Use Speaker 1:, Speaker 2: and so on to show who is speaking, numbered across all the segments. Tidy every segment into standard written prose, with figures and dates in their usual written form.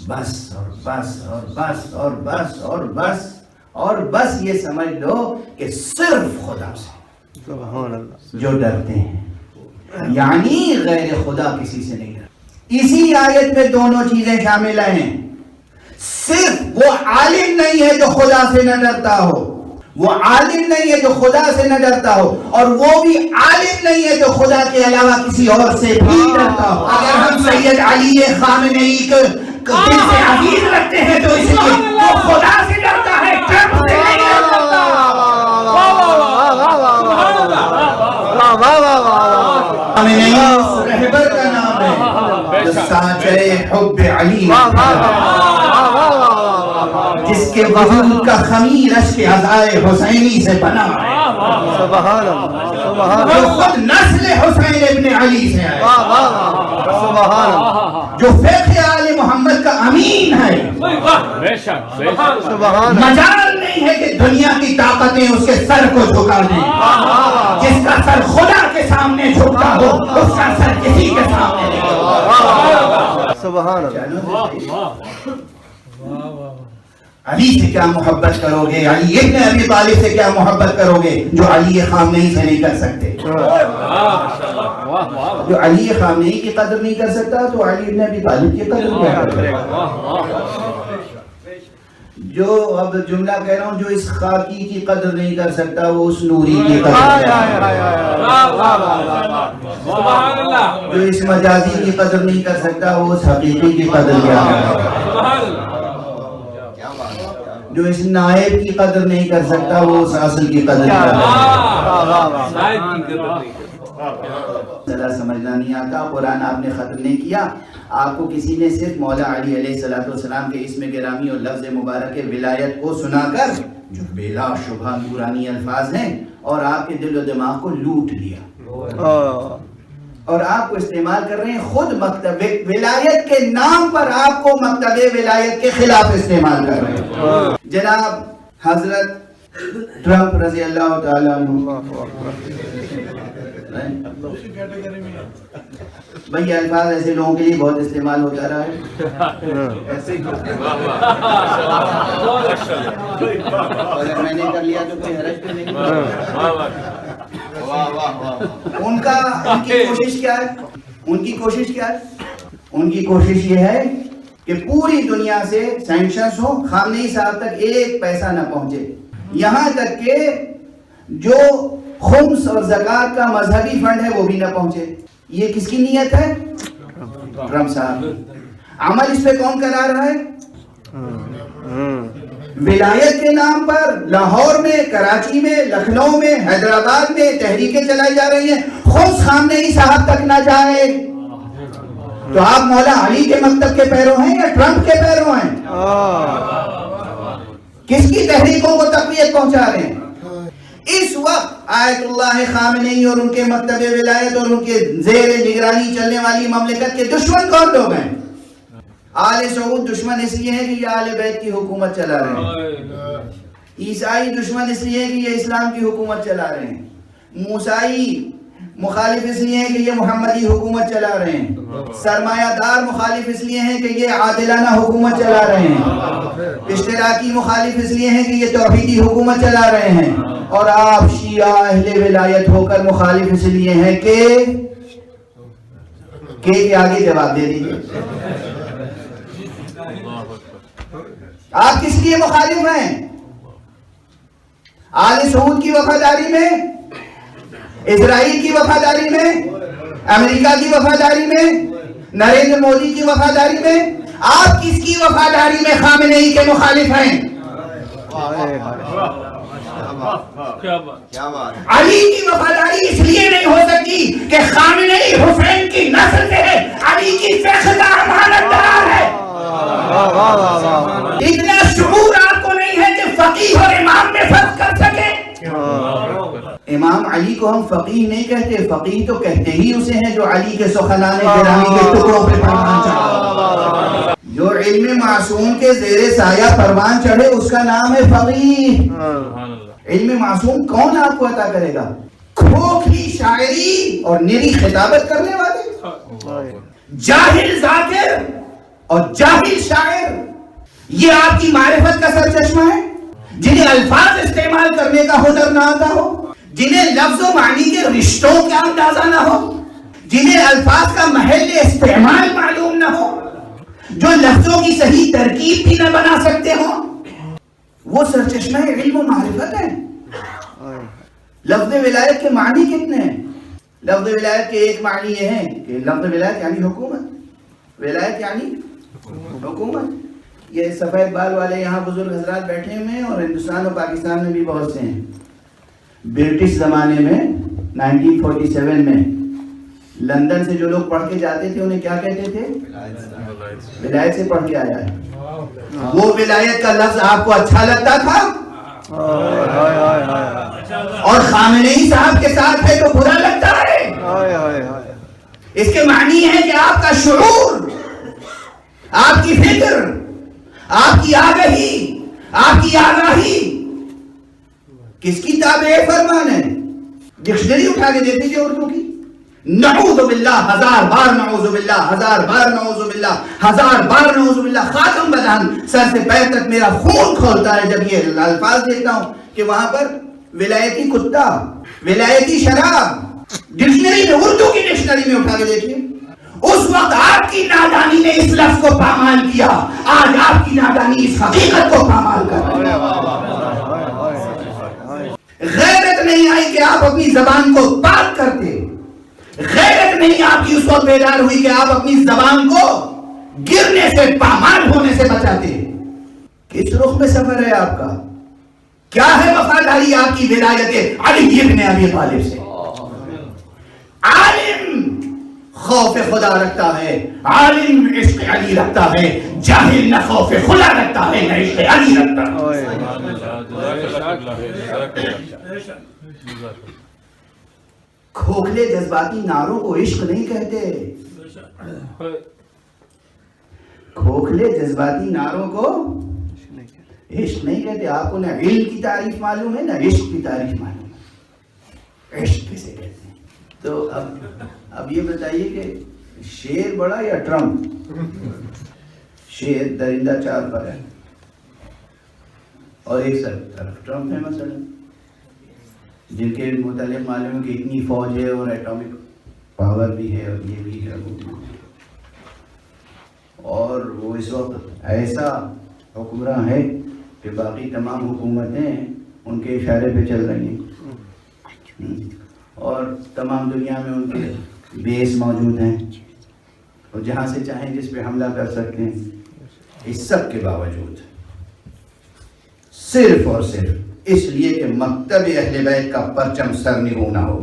Speaker 1: بس اور بس اور بس اور بس اور بس اور بس یہ سمجھ لو کہ صرف خدا سے
Speaker 2: سبحان اللہ
Speaker 1: جو ڈرتے ہیں، یعنی غیر خدا کسی سے نہیں ڈرتے۔ اسی آیت میں دونوں چیزیں شامل ہیں، صرف وہ عالم نہیں ہے جو خدا سے نہ ڈرتا ہو، وہ عالم نہیں ہے جو خدا سے نہ ڈرتا ہو، اور وہ بھی عالم نہیں ہے جو خدا کے علاوہ کسی اور سے بھی ڈرتا ہو۔ اگر ہم سید علی خامنئی کو دل سے عزیز رکھتے ہیں تو اس لیے وہ خدا سے ڈرتا ہے، ٹرمپ سے نہیں ڈرتا۔ خامنئی اس رہبر کا نام ہے جو سانچہ حب علی جس کے وجود کا خمیر اشک عزائے حسینی سے بنا ہے،
Speaker 2: سبحان اللہ سبحان
Speaker 1: جو
Speaker 2: اللہ
Speaker 1: خود نسل حسین ابن علی سے ہے،
Speaker 2: سبحان اللہ
Speaker 1: جو فقہ آل محمد کا امین ہے۔
Speaker 2: سبحان
Speaker 1: مجال نہیں ہے کہ دنیا کی طاقتیں اس کے سر کو جھکا دیں، جس کا سر خدا کے سامنے جھکتا ہو اس کا سر کسی کے سامنے نہیں جھکتا۔
Speaker 2: سبحان اللہ
Speaker 1: علی سے کیا محبت کرو گے، علی ابن ابی طالب سے کیا محبت کرو گے جو علی خامنئی سے نہیں کر سکتے؟ جو علی خامنئی کی قدر نہیں کر سکتا تو علی ابن ابی طالب کی قدر کیا کرے گا؟ جو اب جملہ کہہ رہا ہوں، جو اس خاکی کی قدر نہیں کر سکتا وہ اس نوری کی قدر جو اس مجازی کی قدر نہیں کر سکتا وہ اس حقیقی کی قدر کیا کرے؟ جو اس نائب کی قدر نہیں کر سکتا وہ اس اصل کی قدر کیا کرے؟ سمجھنا نہیں آتا، قرآن آپ نے ختم نہیں کیا، آپ کو کسی نے صرف مولا علی علیہ السلام کے اسم گرامی اور لفظ مبارک ولایت کو سنا کر جو بلا شبہ نورانی الفاظ ہیں اور آپ کے دل و دماغ کو لوٹ لیا اور آپ کو استعمال کر رہے ہیں، خود مکتب ولایت کے نام پر آپ کو مکتب ولایت کے خلاف استعمال کر رہے ہیں۔ جناب حضرت ٹرمپ رضی اللہ تعالیٰ عنہ، بھئی یہ الفاظ ایسے لوگوں کے لیے بہت استعمال ہوتا رہا ہے، اگر میں نے کر لیا تو کوئی حرج تو نہیں۔ ان کی کوشش کیا ہے؟ ان کی کوشش کیا ہے؟ ان کی کوشش یہ ہے کہ پوری دنیا سے سینکشنز ہو، خامنئی صاحب تک ایک پیسہ نہ پہنچے، یہاں تک کہ جو خمس اور زکوٰۃ کا مذہبی فنڈ ہے وہ بھی نہ پہنچے۔ یہ کس کی نیت ہے؟ ٹرمپ صاحب۔ عمل اس پہ کون کرا رہا ہے؟ ولایت کے نام پر لاہور میں، کراچی میں، لکھنؤ میں، حیدرآباد میں تحریکیں چلائی جا رہی ہیں، خود خامنئی صاحب تک نہ جائے تو آپ مولا علی کے مکتب کے پیرو ہیں یا ٹرمپ کے پیرو ہیں؟ کس کی تحریکوں کو تقویت پہنچا رہے ہیں؟ اس وقت آیت اللہ خامنئی اور ان کے مکتب ولایت اور ان کے زیر نگرانی چلنے والی مملکت کے دشمن کون لوگ ہیں؟ آل سعود دشمن اس لیے ہیں کہ یہ آل بیت کی حکومت چلا رہے ہیں، عیسائی دشمن اس لیے ہیں کہ یہ اسلام کی حکومت چلا رہے ہیں، موسائی مخالف اس لیے ہیں کہ یہ محمدی حکومت چلا رہے ہیں، سرمایہ دار مخالف اس لیے ہیں کہ یہ عادلانہ حکومت چلا رہے ہیں، اشتراکی مخالف اس لیے ہیں کہ یہ توحیدی حکومت چلا رہے ہیں، اور آپ شیعہ اہل ولایت ہو کر مخالف اس لیے ہیں کہ کے آگے جواب دے دیجیے، آپ کس لیے مخالف ہیں؟ آل سعود کی وفاداری میں، اسرائیل کی وفاداری میں، امریکہ کی وفاداری میں، نریندر مودی کی وفاداری میں، آپ کس کی وفاداری میں خامنئی کے مخالف ہیں؟ علی کی وفاداری اس لیے نہیں ہو سکتی کہ خامنئی حسین کی نسل سے ہے، علی کی فقہ کا امانتدار ہے۔ اتنا شعور آپ کو نہیں ہے کہ فقیہ اور امام میں فرق کر سکے؟ امام علی کو ہم فقیہ نہیں کہتے، فقیہ تو کہتے ہی اسے ہیں جو علی کے سخنان گرامی کے ٹکڑوں پہ پروان چڑھے، جو علم معصوم کے زیر سایہ پروان چڑھے اس کا نام ہے فقیہ۔ علم معصوم کون آپ کو عطا کرے گا؟ کھوکھلی شاعری اور نری خطابت کرنے والے، جاہل ذاکر اور جاہل شاعر یہ آپ کی معرفت کا سرچشمہ ہے، جنہیں الفاظ استعمال کرنے کا ہنر نہ آتا ہو، جنہیں لفظ و معنی کے رشتوں کا اندازہ نہ ہو، جنہیں الفاظ کا محل استعمال معلوم نہ ہو، جو لفظوں کی صحیح ترکیب بھی نہ بنا سکتے ہو، وہ سرچشمہ علم و معرفت ہے۔ لفظ ولایت کے معنی کتنے ہیں؟ لفظ ولایت کے ایک معنی یہ ہے کہ لفظ ولایت یعنی حکومت، ولایت یعنی حکومت۔ یہ سفید بال والے یہاں بزرگ حضرات بیٹھے ہوئے ہیں، اور ہندوستان اور پاکستان میں بھی بہت سے ہیں۔ برٹش زمانے میں 1947 میں لندن سے جو لوگ پڑھ کے جاتے تھے انہیں کیا کہتے تھے؟ ولایت سے پڑھ کے آیا ہے۔ وہ ولایت کا لفظ آپ کو اچھا لگتا تھا، اور خامنئی صاحب کے ساتھ ہے تو برا لگتا ہے۔ اس کے معنی ہے کہ آپ کا شعور، آپ کی فکر، آپ کی آگہی، آپ کی آگاہی کس کی تابع فرمان ہے؟ ڈکشنری اٹھا کے دیکھ لیجیے اردو کی، نعوذ باللہ، 1000 بار نعوذ باللہ، 1000 بار نعوذ باللہ، 1000 بار نعوذ باللہ، خاتم بدہن، سر سے پیر تک میرا خون کھولتا ہے جب یہ الفاظ دیکھتا ہوں کہ وہاں پر ولایتی کتا، ولایتی شراب، ڈکشنری میں، اردو کی ڈکشنری میں اٹھا کے دیکھیے۔ اس وقت آپ کی نادانی نے اس لفظ کو پامال کیا، آج آپ کی نادانی اس حقیقت کو پامال کر رہی ہے۔ غیرت نہیں آئی کہ آپ اپنی زبان کو پاک کرتے، غیرت نہیں آپ کی اس وقت بیدار ہوئی کہ آپ اپنی زبان کو گرنے سے، پامال ہونے سے بچاتے۔ کس رخ میں سفر ہے آپ کا؟ کیا ہے وفاداری آپ کی ولایت علی ابن ابی طالب سے؟ عالم خوف خدا رکھتا ہے، عالم عشق علی رکھتا ہے، جاہل نہ خوف خدا رکھتا ہے نہ عشق علی رکھتا ہے۔ کھوکھلے جذباتی نعروں کو عشق نہیں کہتے، کھوکھلے جذباتی نعروں کو عشق نہیں کہتے۔ آپ کو نہ علم کی تعریف معلوم ہے نہ عشق کی تعریف معلوم ہے، عشق کسے کہتے ہیں؟ تو اب یہ بتائیے کہ شیر بڑا یا ٹرمپ؟ شیر درندہ چار پر ہے، اور ایک طرف ٹرمپ ہے مثلا، جن کے متعلق معلوم ہے کہ اتنی فوج ہے اور ایٹامک پاور بھی ہے، اور یہ بھی ہے، وہ بھی ہے، اور وہ اس وقت ایسا حکمراں ہے کہ باقی تمام حکومتیں ان کے اشارے پہ چل رہی ہیں، اور تمام دنیا میں ان کے بیس موجود ہیں، اور جہاں سے چاہیں جس پہ حملہ کر سکتے ہیں۔ اس سب کے باوجود صرف اور صرف اس لیے کہ مکتب اہل بیت کا پرچم سرنگوں نہ ہو۔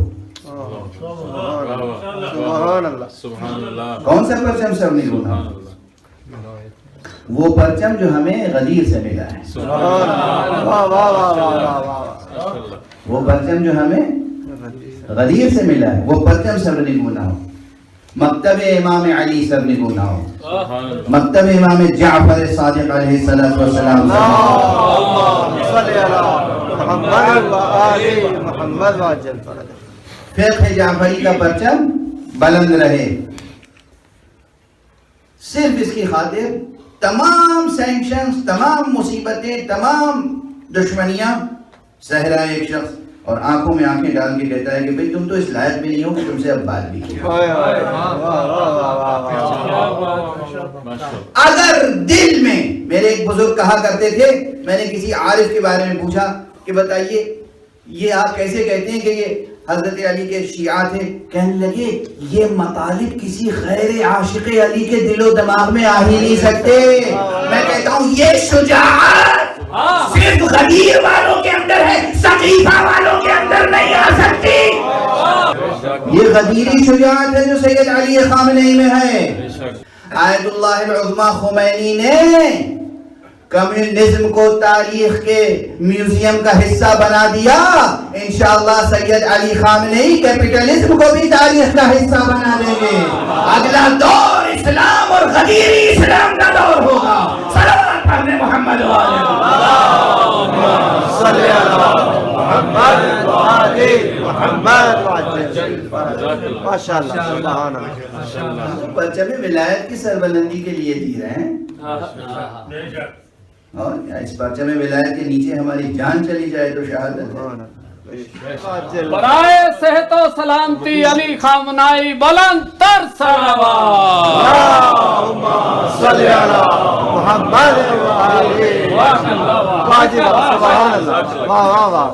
Speaker 2: سبحان اللہ۔
Speaker 1: کون سا پرچم سرنگوں نہ ہو؟ وہ پرچم جو ہمیں غدیر سے ملا ہے، وہ پرچم جو ہمیں غدیر سے ملا ہے، وہ پرچم سرنگوں نہ ہو۔ مکتب امام علی سرنگوں نہ ہو، مکتب امام جعفر صادق علیہ السلام۔ فقہ جعفری کا پرچم بلند رہے۔ صرف اس کی خاطر تمام سینکشنز، تمام مصیبتیں، تمام دشمنیاں سہ رہا ہے ایک شخص، اور آنکھوں میں آنکھیں ڈال کے کہتا ہے کہ بھئی تم تو اس لائق بھی نہیں ہو کہ تم سے اب بات بھی کیا۔ اگر دل میں، میرے ایک بزرگ کہا کرتے تھے، میں نے کسی عارف کے بارے میں پوچھا کہ بتائیے یہ آپ کیسے کہتے ہیں کہ یہ حضرت علی کے شیعہ تھے؟ کہنے لگے یہ مطالب کسی غیر عاشق علی کے دل و دماغ میں آ ہی نہیں سکتے۔ میں کہتا ہوں یہ شجاعت صرف غدیر والوں کے اندر ہے، سقیفہ والوں کے اندر نہیں آ سکتی۔ یہ غدیری شجاعت ہے جو سید علی خامنئی میں ہے۔ آیت اللہ العظمیٰ خمینی نے کمیونزم کو تاریخ کے میوزیم کا حصہ بنا دیا، انشاءاللہ سید علی خامنئی کیپٹلزم کو بھی تاریخ کا حصہ بنا دیں گے۔ اگلا دور اسلام اور غدیری اسلام کا دور ہوگا۔ صلوات پڑھنے محمد صلی اللہ علیہ وسلم۔
Speaker 2: ماشاء اللہ، سبحان اللہ۔
Speaker 1: ہم تو پرچم ولایت کی سربلندی کے لیے جی رہے ہیں، اور کیا اس پرچم ولایت کے نیچے ہماری جان چلی جائے تو شہادت ہے۔
Speaker 3: برائے صحت و سلامتی علی خامنائی بلند تر
Speaker 4: اللہم صلی علی محمد و آلہ۔ سبحان اللہ، واہ واہ واہ۔